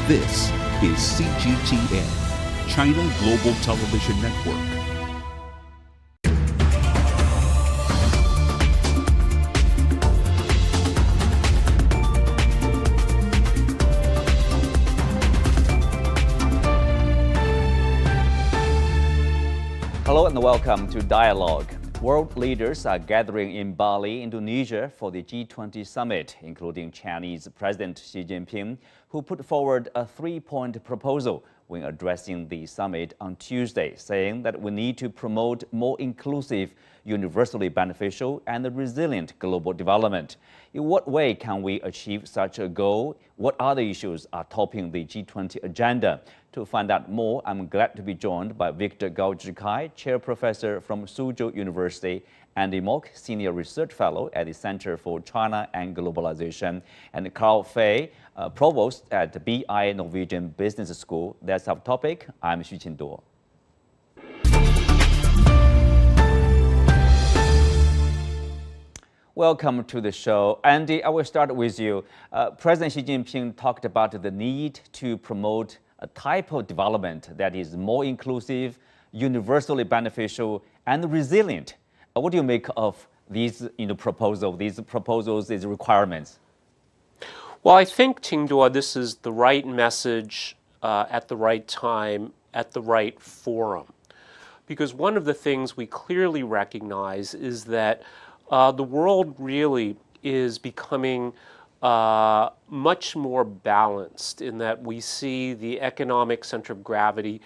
This is CGTN, China Global Television Network. Hello and welcome to Dialogue. World leaders are gathering in Bali, Indonesia for the G20 Summit, including Chinese President Xi Jinping, who put forward a three-point proposal when addressing the summit on Tuesday, saying that we need to promote more inclusive, universally beneficial, and resilient global development. In what way can we achieve such a goal? What other issues are topping the G20 agenda? To find out more, I'm glad to be joined by Victor Gao-Zhikai, Chair Professor from Suzhou University, Andy Mock, Senior Research Fellow at the Center for China and Globalization, and Carl Fei, Provost at the BI Norwegian Business School. That's our topic. I'm Xu Qinduo. Welcome to the show. Andy, I will start with you. President Xi Jinping talked about the need to promote a type of development that is more inclusive, universally beneficial, and resilient. What do you make of these proposals, these requirements? Well, I think, Qingduo, this is the right message at the right time, at the right forum. Because one of the things we clearly recognize is that the world really is becoming much more balanced in that we see the economic center of gravity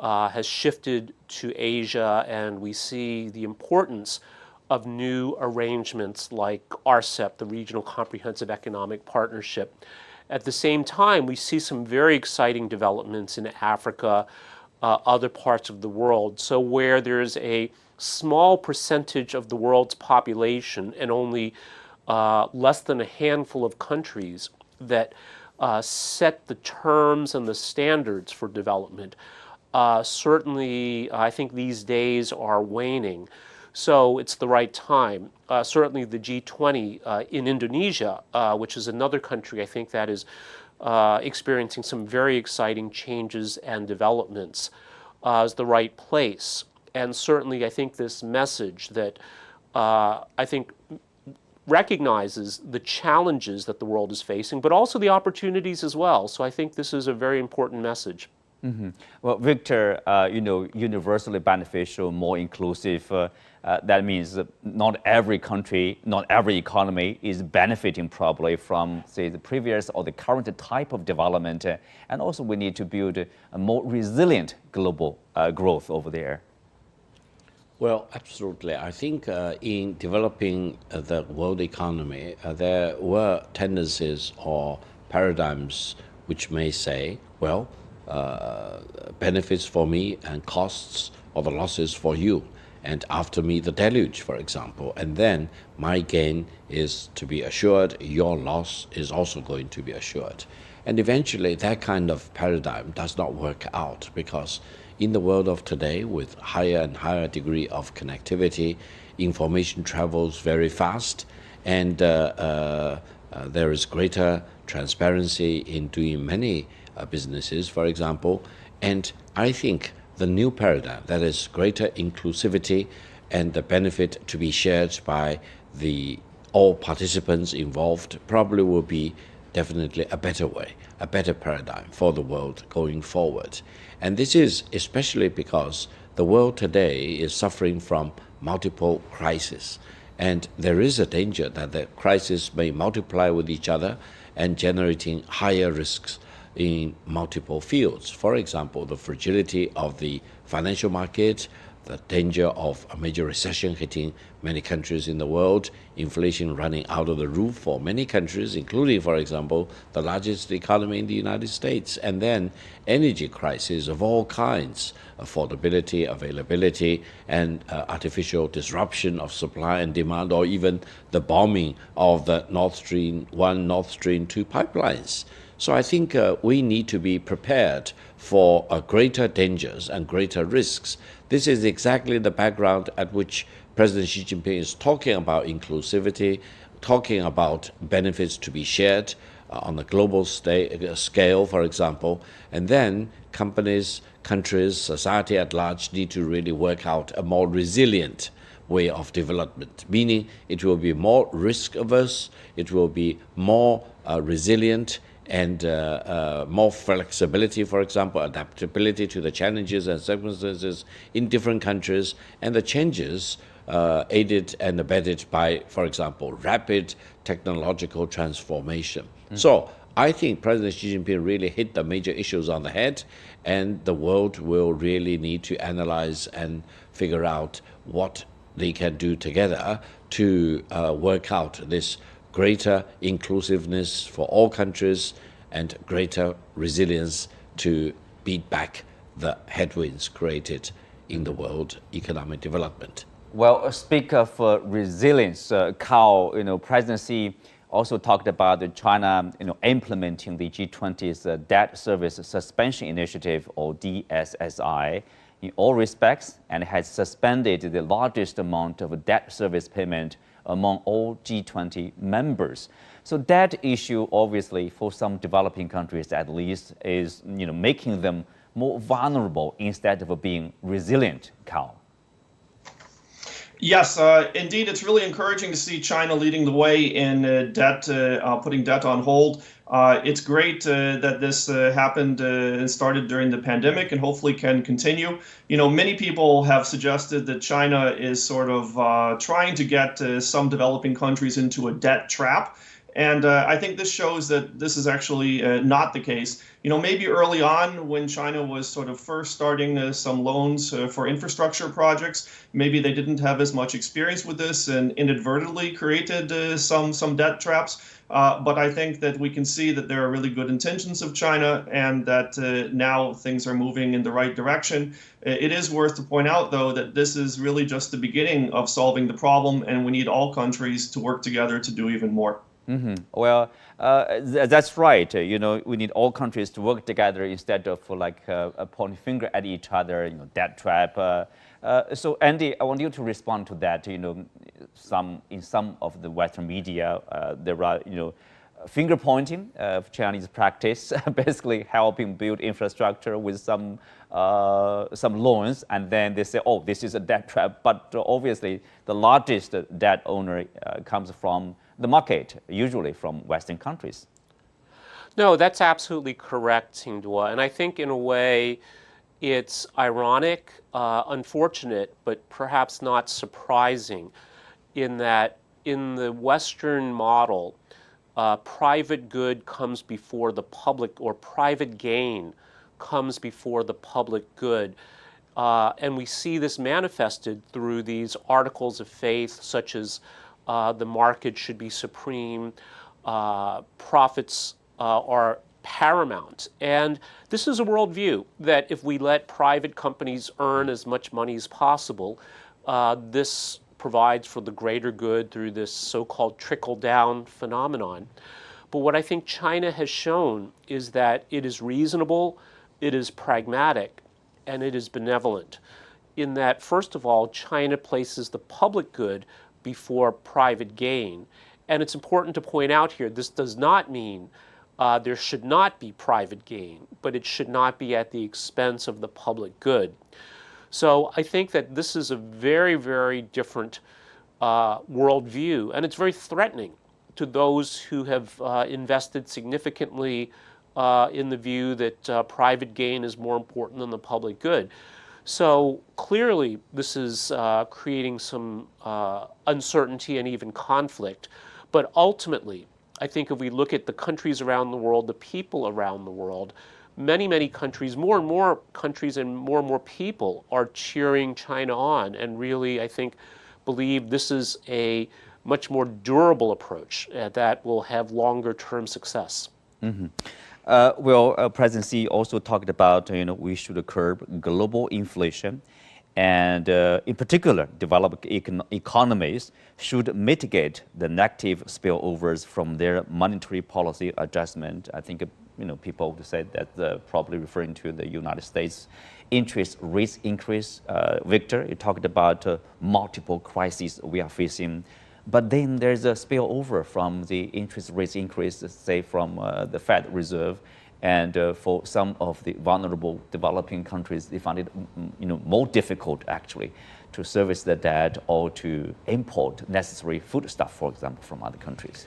has shifted to Asia, and we see the importance of new arrangements like RCEP, the Regional Comprehensive Economic Partnership. At the same time, we see some very exciting developments in Africa, other parts of the world. So where there's a small percentage of the world's population and only less than a handful of countries that set the terms and the standards for development, certainly I think these days are waning. So it's the right time. Certainly the G20 in Indonesia, which is another country I think that is experiencing some very exciting changes and developments, is the right place. And certainly I think this message that I think recognizes the challenges that the world is facing, but also the opportunities as well. So I think this is a very important message. Mm-hmm. Well, Victor, universally beneficial, more inclusive, that means that not every country, not every economy is benefiting probably from, say, the previous or the current type of development. And also we need to build a more resilient global growth over there. Well, absolutely. I think in developing the world economy, there were tendencies or paradigms which may say, well, benefits for me and costs or the losses for you. And after me, the deluge, for example. And then my gain is to be assured, your loss is also going to be assured. And eventually, that kind of paradigm does not work out because in the world of today, with higher and higher degree of connectivity, information travels very fast, and there is greater transparency in doing many businesses, for example. And I think the new paradigm, that is greater inclusivity and the benefit to be shared by all participants involved, probably will be definitely a better way, a better paradigm for the world going forward. And this is especially because the world today is suffering from multiple crises. And there is a danger that the crises may multiply with each other and generating higher risks in multiple fields. For example, the fragility of the financial market, the danger of a major recession hitting many countries in the world, inflation running out of the roof for many countries, including, for example, the largest economy in the United States, and then energy crises of all kinds, affordability, availability, and artificial disruption of supply and demand, or even the bombing of the Nord Stream 1, Nord Stream 2 pipelines. So I think we need to be prepared for greater dangers and greater risks. This is exactly the background at which President Xi Jinping is talking about inclusivity, talking about benefits to be shared, on a global scale, for example, and then companies, countries, society at large need to really work out a more resilient way of development, meaning it will be more risk averse, it will be more resilient, and more flexibility, for example, adaptability to the challenges and circumstances in different countries, and the changes aided and abetted by, for example, rapid technological transformation. So I think President Xi Jinping really hit the major issues on the head, and the world will really need to analyze and figure out what they can do together to work out this greater inclusiveness for all countries and greater resilience to beat back the headwinds created in the world economic development. Well, speak of resilience, Carl, President Xi also talked about China, implementing the G20's Debt Service Suspension Initiative, or DSSI, in all respects, and has suspended the largest amount of debt service payment among all G20 members. So that issue, obviously, for some developing countries at least, is making them more vulnerable instead of being resilient, Carl. Yes, indeed, it's really encouraging to see China leading the way in putting debt on hold. It's great that this happened and started during the pandemic and hopefully can continue. Many people have suggested that China is sort of trying to get some developing countries into a debt trap. And I think this shows that this is actually not the case. Maybe early on when China was sort of first starting some loans for infrastructure projects, maybe they didn't have as much experience with this and inadvertently created some debt traps. But I think that we can see that there are really good intentions of China and that now things are moving in the right direction. It is worth to point out, though, that this is really just the beginning of solving the problem, and we need all countries to work together to do even more. Mm-hmm. Well, that's right. We need all countries to work together instead of pointing finger at each other. Debt trap. So, Andy, I want you to respond to that. In some of the Western media, there are finger pointing of Chinese practice, basically helping build infrastructure with some loans, and then they say, "Oh, this is a debt trap." But obviously, the largest debt owner comes from the market, usually from Western countries. No, that's absolutely correct, Xingduo. And I think in a way it's ironic, unfortunate, but perhaps not surprising in that in the Western model, private good comes before the public, or private gain comes before the public good. And we see this manifested through these articles of faith, such as the market should be supreme, profits are paramount. And this is a worldview that if we let private companies earn as much money as possible, this provides for the greater good through this so-called trickle-down phenomenon. But what I think China has shown is that it is reasonable, it is pragmatic, and it is benevolent. In that, first of all, China places the public good before private gain. And it's important to point out here, this does not mean there should not be private gain, but it should not be at the expense of the public good. So I think that this is a very, very different worldview, and it's very threatening to those who have invested significantly in the view that private gain is more important than the public good. So clearly, this is creating some uncertainty and even conflict. But ultimately, I think if we look at the countries around the world, the people around the world, many, many countries, more and more countries and more people are cheering China on and really, I think, believe this is a much more durable approach that will have longer-term success. Mm-hmm. President Xi also talked about, we should curb global inflation, and in particular, developed economies should mitigate the negative spillovers from their monetary policy adjustment. I think, people said that probably referring to the United States interest rate increase. Victor, you talked about multiple crises we are facing But then there's a spillover from the interest rates increase, say from the Fed Reserve, and for some of the vulnerable developing countries, they find it more difficult actually to service the debt or to import necessary foodstuff, for example, from other countries.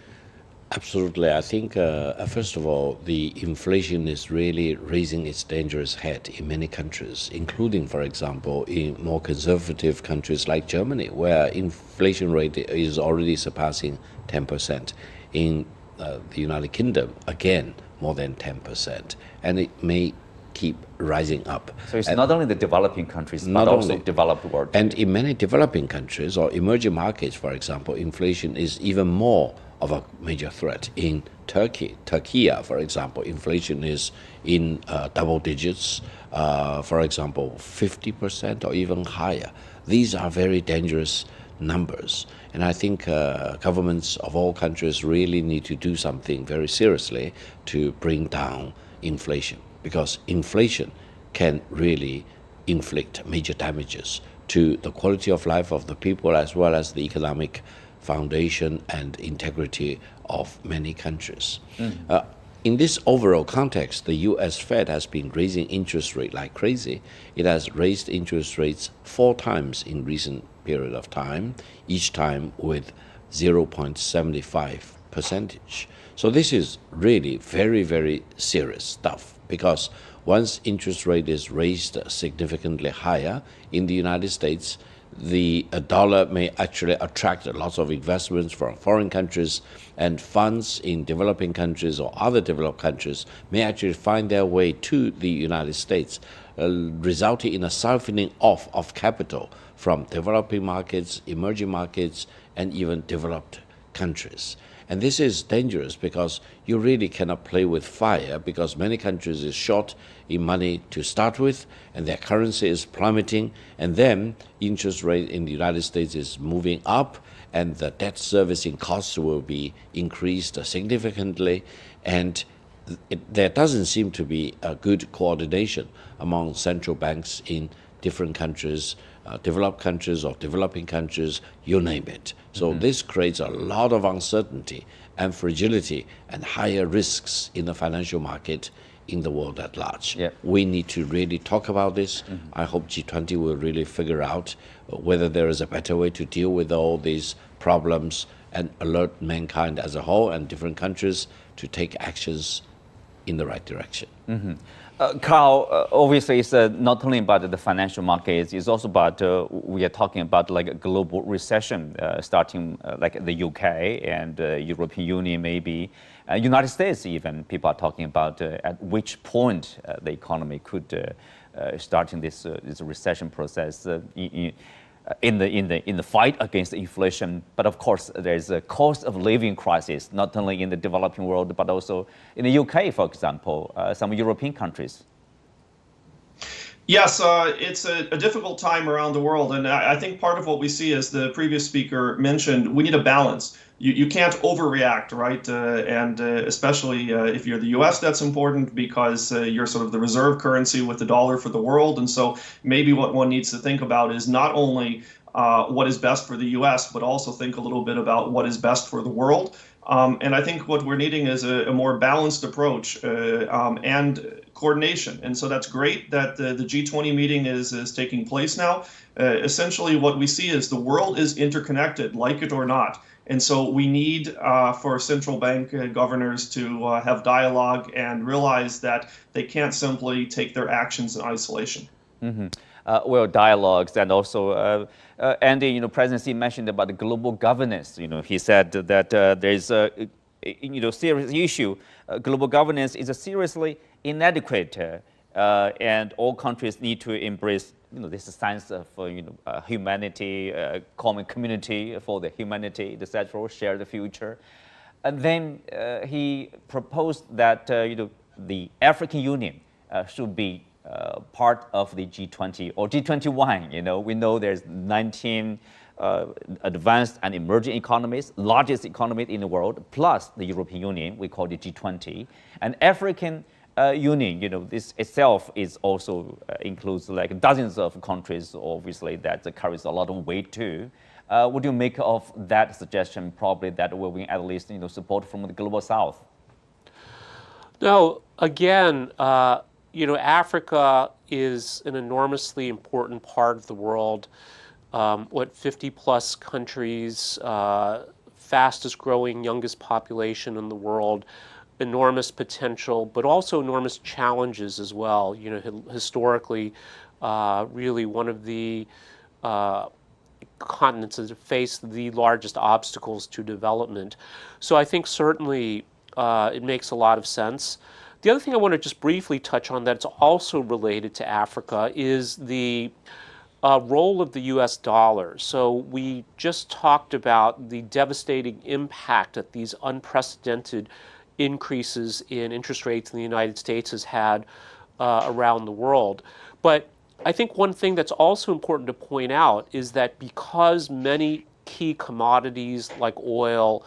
Absolutely. I think, first of all, the inflation is really raising its dangerous head in many countries, including, for example, in more conservative countries like Germany, where inflation rate is already surpassing 10%. In the United Kingdom, again, more than 10%. And it may keep rising up. So it's not only the developing countries, but also developed world. And in many developing countries or emerging markets, for example, inflation is even more of a major threat. In Turkey, for example, inflation is in double digits, for example, 50% or even higher. These are very dangerous numbers. And I think governments of all countries really need to do something very seriously to bring down inflation, because inflation can really inflict major damages to the quality of life of the people as well as the economic foundation and integrity of many countries. In this overall context, the US Fed has been raising interest rate like crazy. It has raised interest rates 4 times in recent period of time, each time with 0.75%. So this is really very, very serious stuff, because once interest rate is raised significantly higher in the United States, the dollar may actually attract lots of investments from foreign countries, and funds in developing countries or other developed countries may actually find their way to the United States, resulting in a siphoning off of capital from developing markets, emerging markets, and even developed countries. And this is dangerous because you really cannot play with fire, because many countries is short in money to start with, and their currency is plummeting, and then interest rate in the United States is moving up, and the debt servicing costs will be increased significantly, and there doesn't seem to be a good coordination among central banks in different countries, developed countries or developing countries, you name it. So this creates a lot of uncertainty and fragility and higher risks in the financial market in the world at large. Yeah. We need to really talk about this. I hope G20 will really figure out whether there is a better way to deal with all these problems and alert mankind as a whole and different countries to take actions in the right direction. Carl, obviously it's not only about the financial markets, it's also about, we are talking about like a global recession starting like the UK and European Union maybe, United States even. People are talking about at which point the economy could start in this recession process in the fight against inflation. But of course, there's a cost of living crisis, not only in the developing world, but also in the UK, for example, some European countries. Yes, it's a difficult time around the world. And I think part of what we see, as the previous speaker mentioned, we need a balance. You can't overreact, right? And especially if you're the US, that's important because you're sort of the reserve currency with the dollar for the world. And so maybe what one needs to think about is not only what is best for the US, but also think a little bit about what is best for the world. And I think what we're needing is a more balanced approach and coordination. And so that's great that the G20 meeting is taking place now. Essentially, what we see is the world is interconnected, like it or not. And so we need for central bank governors to have dialogue and realize that they can't simply take their actions in isolation. Well, dialogues, and also, Andy, President Xi mentioned about the global governance. He said that there's a serious issue. Global governance is a seriously inadequate, and all countries need to embrace this sense of humanity, common community for the humanity, etc., share the future. And then he proposed that the African Union should be part of the G20 or G21. We know there's 19 advanced and emerging economies, largest economy in the world, plus the European Union, we call it G20. And African Union, this itself is also includes like dozens of countries, obviously, that carries a lot of weight too. What do you make of that suggestion, probably that will win at least support from the global south? No, again, Africa is an enormously important part of the world. 50 plus countries, fastest growing, youngest population in the world, enormous potential, but also enormous challenges as well. Historically, really one of the continents that have faced the largest obstacles to development. So I think certainly it makes a lot of sense. The other thing I want to just briefly touch on that's also related to Africa is the role of the US dollar. So we just talked about the devastating impact that these unprecedented increases in interest rates in the United States has had around the world. But I think one thing that's also important to point out is that because many key commodities like oil,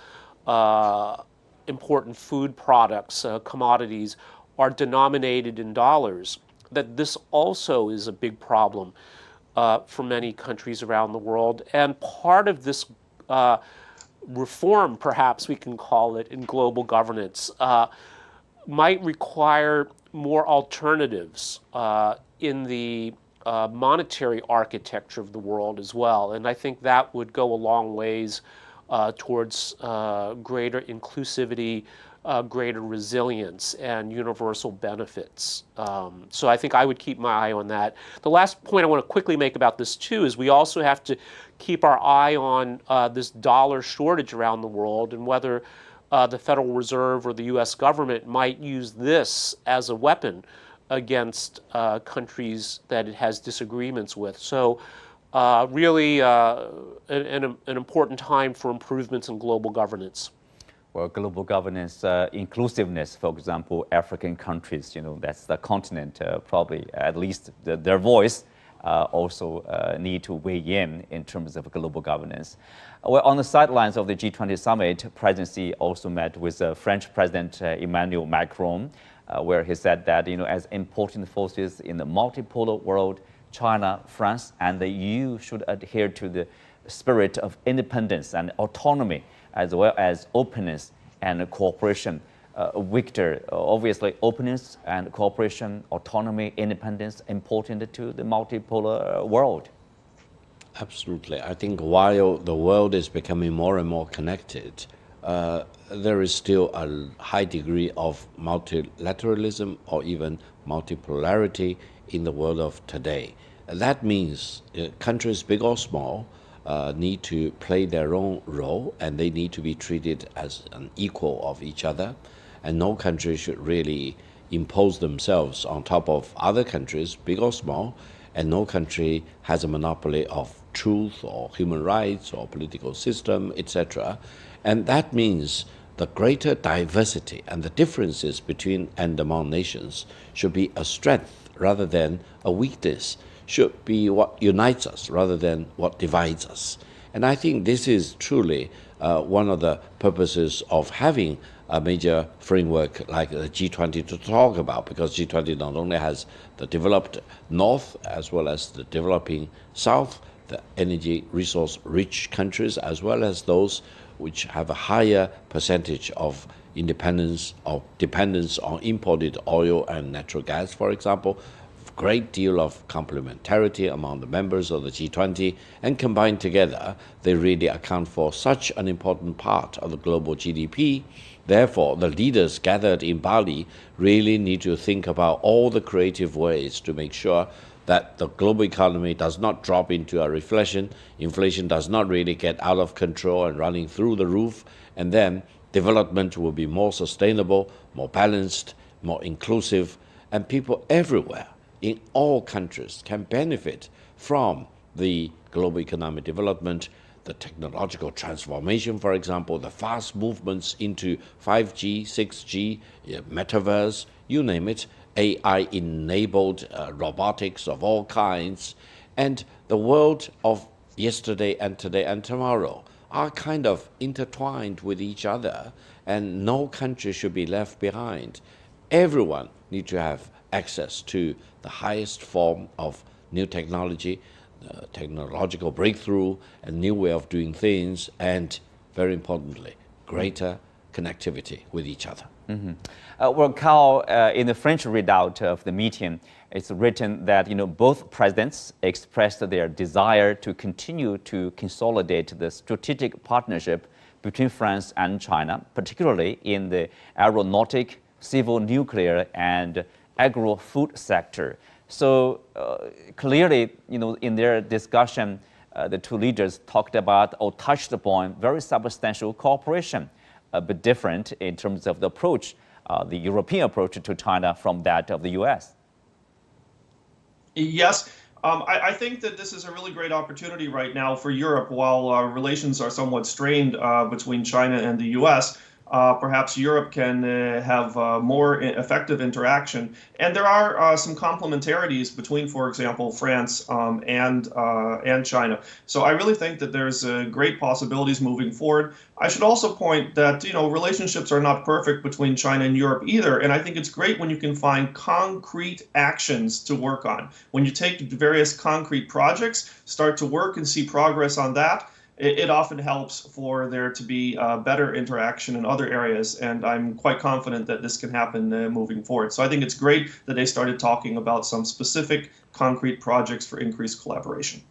important food products, commodities, are denominated in dollars, that this also is a big problem for many countries around the world. And part of this reform, perhaps we can call it, in global governance, might require more alternatives in the monetary architecture of the world as well. And I think that would go a long ways towards greater inclusivity, greater resilience, and universal benefits. So I think I would keep my eye on that. The last point I want to quickly make about this too is we also have to keep our eye on this dollar shortage around the world and whether the Federal Reserve or the US government might use this as a weapon against countries that it has disagreements with. So really an important time for improvements in global governance. Well, global governance, inclusiveness, for example, African countries, that's the continent, probably at least their voice also need to weigh in terms of global governance. Well, on the sidelines of the G20 Summit, President Xi also met with French President Emmanuel Macron, where he said that, as important forces in the multipolar world, China, France, and the EU should adhere to the spirit of independence and autonomy, as well as openness and cooperation. Victor, obviously openness and cooperation, autonomy, independence, important to the multipolar world. Absolutely. I think while the world is becoming more and more connected, there is still a high degree of multilateralism or even multipolarity in the world of today. That means countries, big or small, need to play their own role, and they need to be treated as an equal of each other. And no country should really impose themselves on top of other countries, big or small, and no country has a monopoly of truth or human rights or political system, etc. And that means the greater diversity and the differences between and among nations should be a strength rather than a weakness, should be what unites us rather than what divides us. And I think this is truly one of the purposes of having a major framework like the G20 to talk about, because G20 not only has the developed North as well as the developing South, the energy resource rich countries, as well as those which have a higher percentage of independence or dependence on imported oil and natural gas, for example. Great deal of complementarity among the members of the G20, and combined together, they really account for such an important part of the global GDP. Therefore, the leaders gathered in Bali really need to think about all the creative ways to make sure that the global economy does not drop into a recession, inflation does not really get out of control and running through the roof, and then development will be more sustainable, more balanced, more inclusive, and people everywhere in all countries can benefit from the global economic development, the technological transformation, for example, the fast movements into 5G, 6G, metaverse, you name it, AI-enabled robotics of all kinds, and the world of yesterday and today and tomorrow are kind of intertwined with each other, and no country should be left behind. everyone needs to have access to the highest form of new technology, technological breakthrough, a new way of doing things, and very importantly, greater connectivity with each other. Well, Carl, in the French readout of the meeting, it's written that both presidents expressed their desire to continue to consolidate the strategic partnership between France and China, particularly in the aeronautic, civil nuclear, and agro-food sector. So clearly, in their discussion, the two leaders talked about or touched upon very substantial cooperation, but different in terms of the approach, the European approach to China from that of the U.S. Yes, I think that this is a really great opportunity right now for Europe. While relations are somewhat strained between China and the U.S., perhaps Europe can have more effective interaction. And there are some complementarities between, for example, France and China. So I really think that there's great possibilities moving forward. I should also point that relationships are not perfect between China and Europe either. And I think it's great when you can find concrete actions to work on. When you take various concrete projects, start to work and see progress on that, it often helps for there to be better interaction in other areas, and I'm quite confident that this can happen moving forward. So I think it's great that they started talking about some specific concrete projects for increased collaboration.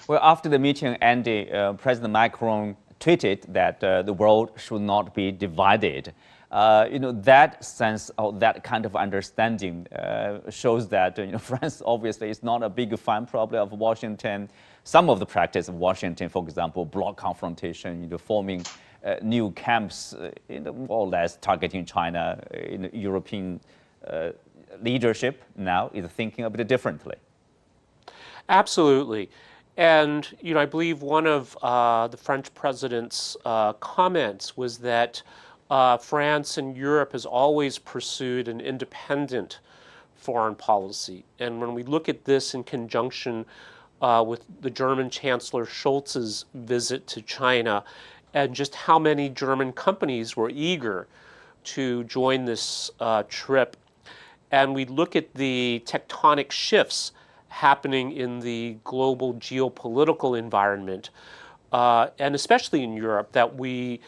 Well, after the meeting, Andy, President Macron tweeted that the world should not be divided. That sense or that kind of understanding shows that France obviously is not a big fan probably of Washington. Some of the practice of Washington, for example, bloc confrontation, forming new camps, more or less targeting China. European leadership now is thinking a bit differently. Absolutely. And I believe one of the French president's comments was that France and Europe has always pursued an independent foreign policy. And when we look at this in conjunction with the German Chancellor Scholz's visit to China, and just how many German companies were eager to join this trip, and we look at the tectonic shifts happening in the global geopolitical environment, and especially in Europe, that we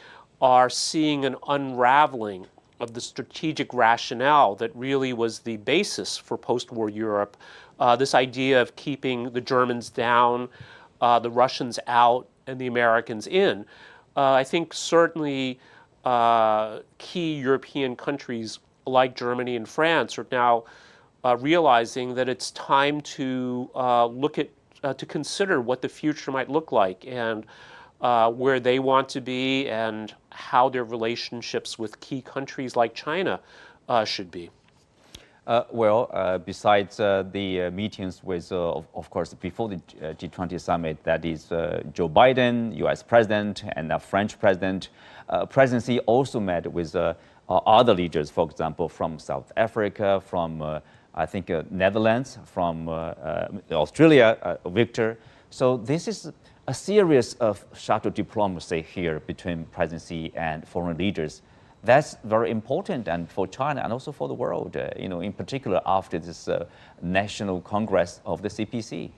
are seeing an unraveling of the strategic rationale that really was the basis for post-war Europe. This idea of keeping the Germans down, the Russians out, and the Americans in. I think certainly key European countries like Germany and France are now realizing that it's time to look at, to consider what the future might look like and where they want to be and how their relationships with key countries like China should be. Besides the meetings with, of course, before the G20 summit, that is Joe Biden, U.S. President, and the French President. President Xi also met with other leaders, for example, from South Africa, from, I think, Netherlands, from Australia, Victor. So this is a series of shuttle diplomacy here between President Xi and foreign leaders. That's very important, and for China and also for the world, in particular after this National Congress of the CPC.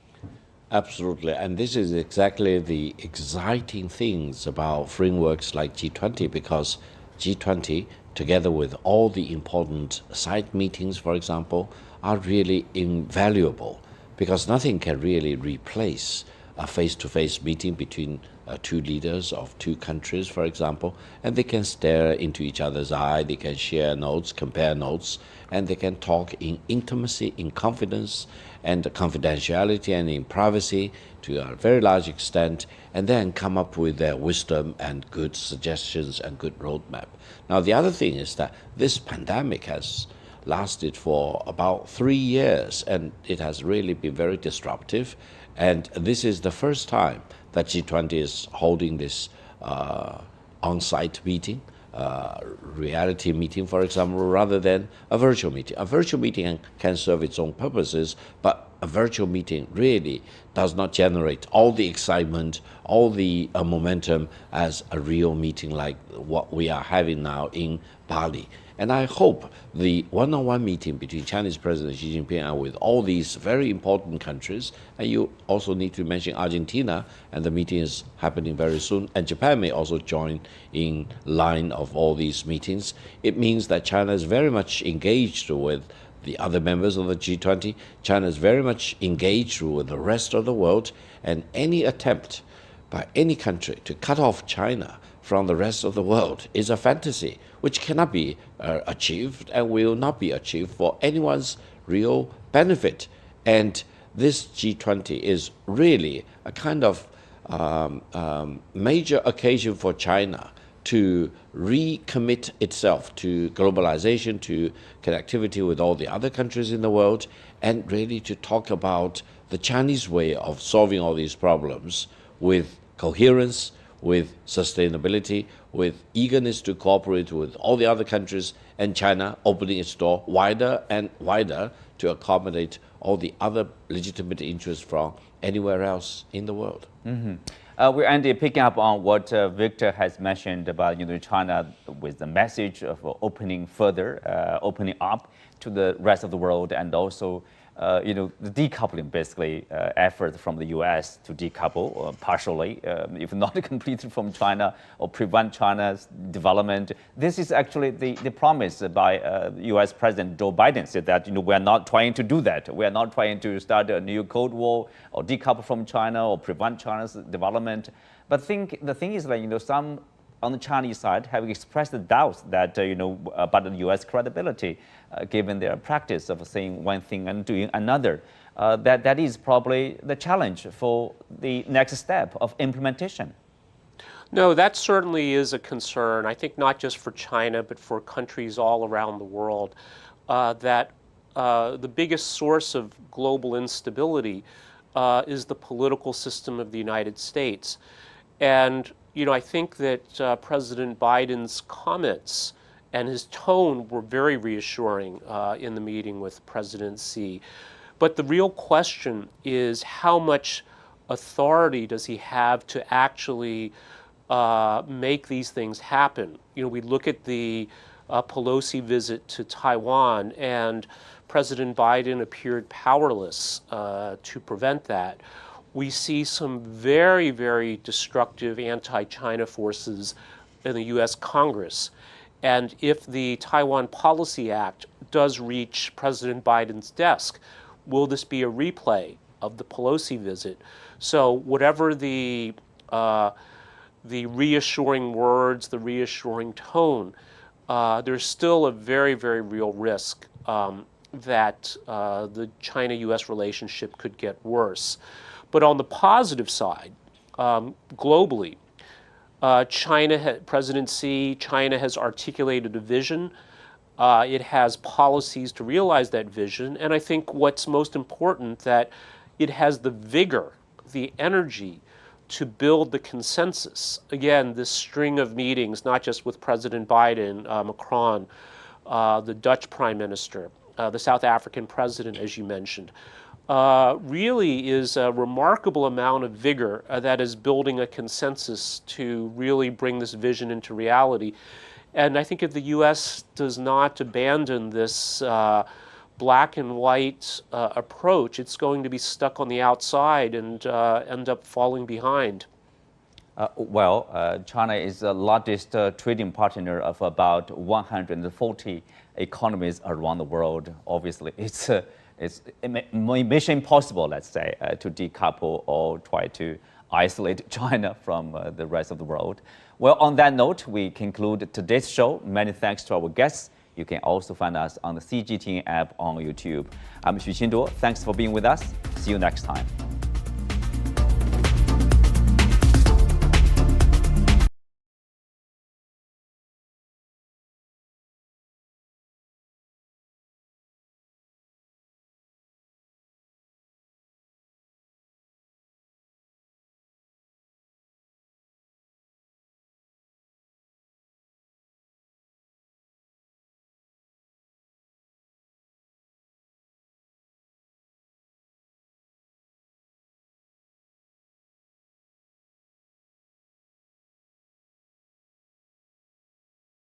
Absolutely, and this is exactly the exciting things about frameworks like G20, because G20, together with all the important side meetings, for example, are really invaluable, because nothing can really replace a face-to-face meeting between two leaders of two countries, for example, and they can stare into each other's eye, they can share notes, compare notes, and they can talk in intimacy, in confidence, and confidentiality, and in privacy to a very large extent, and then come up with their wisdom and good suggestions and good roadmap. Now, the other thing is that this pandemic has lasted for about 3 years, and it has really been very disruptive. And this is the first time that G20 is holding this on-site meeting, reality meeting, for example, rather than a virtual meeting. A virtual meeting can serve its own purposes, but a virtual meeting really does not generate all the excitement, all the momentum as a real meeting like what we are having now in Bali. And I hope the one-on-one meeting between Chinese President Xi Jinping and with all these very important countries, and you also need to mention Argentina, and the meeting is happening very soon, and Japan may also join in line of all these meetings. It means that China is very much engaged with the other members of the G20. China is very much engaged with the rest of the world, and any attempt by any country to cut off China from the rest of the world is a fantasy which cannot be achieved and will not be achieved for anyone's real benefit. And this G20 is really a kind of major occasion for China to recommit itself to globalization, to connectivity with all the other countries in the world, and really to talk about the Chinese way of solving all these problems with coherence, with sustainability, with eagerness to cooperate with all the other countries, and China opening its door wider and wider to accommodate all the other legitimate interests from anywhere else in the world. We're Andy, picking up on what Victor has mentioned about China with the message of opening further, opening up to the rest of the world, and also the decoupling, basically, effort from the U.S. to decouple partially, if not completely from China, or prevent China's development. This is actually the promise by U.S. President Joe Biden, said that we are not trying to do that. We are not trying to start a new Cold War or decouple from China or prevent China's development. But the thing is that some on the Chinese side have expressed the doubts that about the U.S. credibility, given their practice of saying one thing and doing another. That is probably the challenge for the next step of implementation. No, that certainly is a concern. I think not just for China, but for countries all around the world, that the biggest source of global instability is the political system of the United States. And I think that President Biden's comments and his tone were very reassuring in the meeting with President Xi. But the real question is, how much authority does he have to actually make these things happen? We look at the Pelosi visit to Taiwan, and President Biden appeared powerless to prevent that. We see some very, very destructive anti-China forces in the U.S. Congress. And if the Taiwan Policy Act does reach President Biden's desk, will this be a replay of the Pelosi visit? So whatever the reassuring words, the reassuring tone, there's still a very, very real risk that the China-U.S. relationship could get worse. But on the positive side, globally, President Xi, China has articulated a vision. It has policies to realize that vision. And I think what's most important, that it has the vigor, the energy to build the consensus. Again, this string of meetings, not just with President Biden, Macron, the Dutch Prime Minister, the South African President, as you mentioned, really is a remarkable amount of vigor that is building a consensus to really bring this vision into reality. And I think if the U.S. does not abandon this black and white approach, it's going to be stuck on the outside and end up falling behind. China is the largest trading partner of about 140 economies around the world. Obviously, it's mission impossible, let's say, to decouple or try to isolate China from the rest of the world. Well, on that note, we conclude today's show. Many thanks to our guests. You can also find us on the CGTN app on YouTube. I'm Xu Qinduo. Thanks for being with us. See you next time.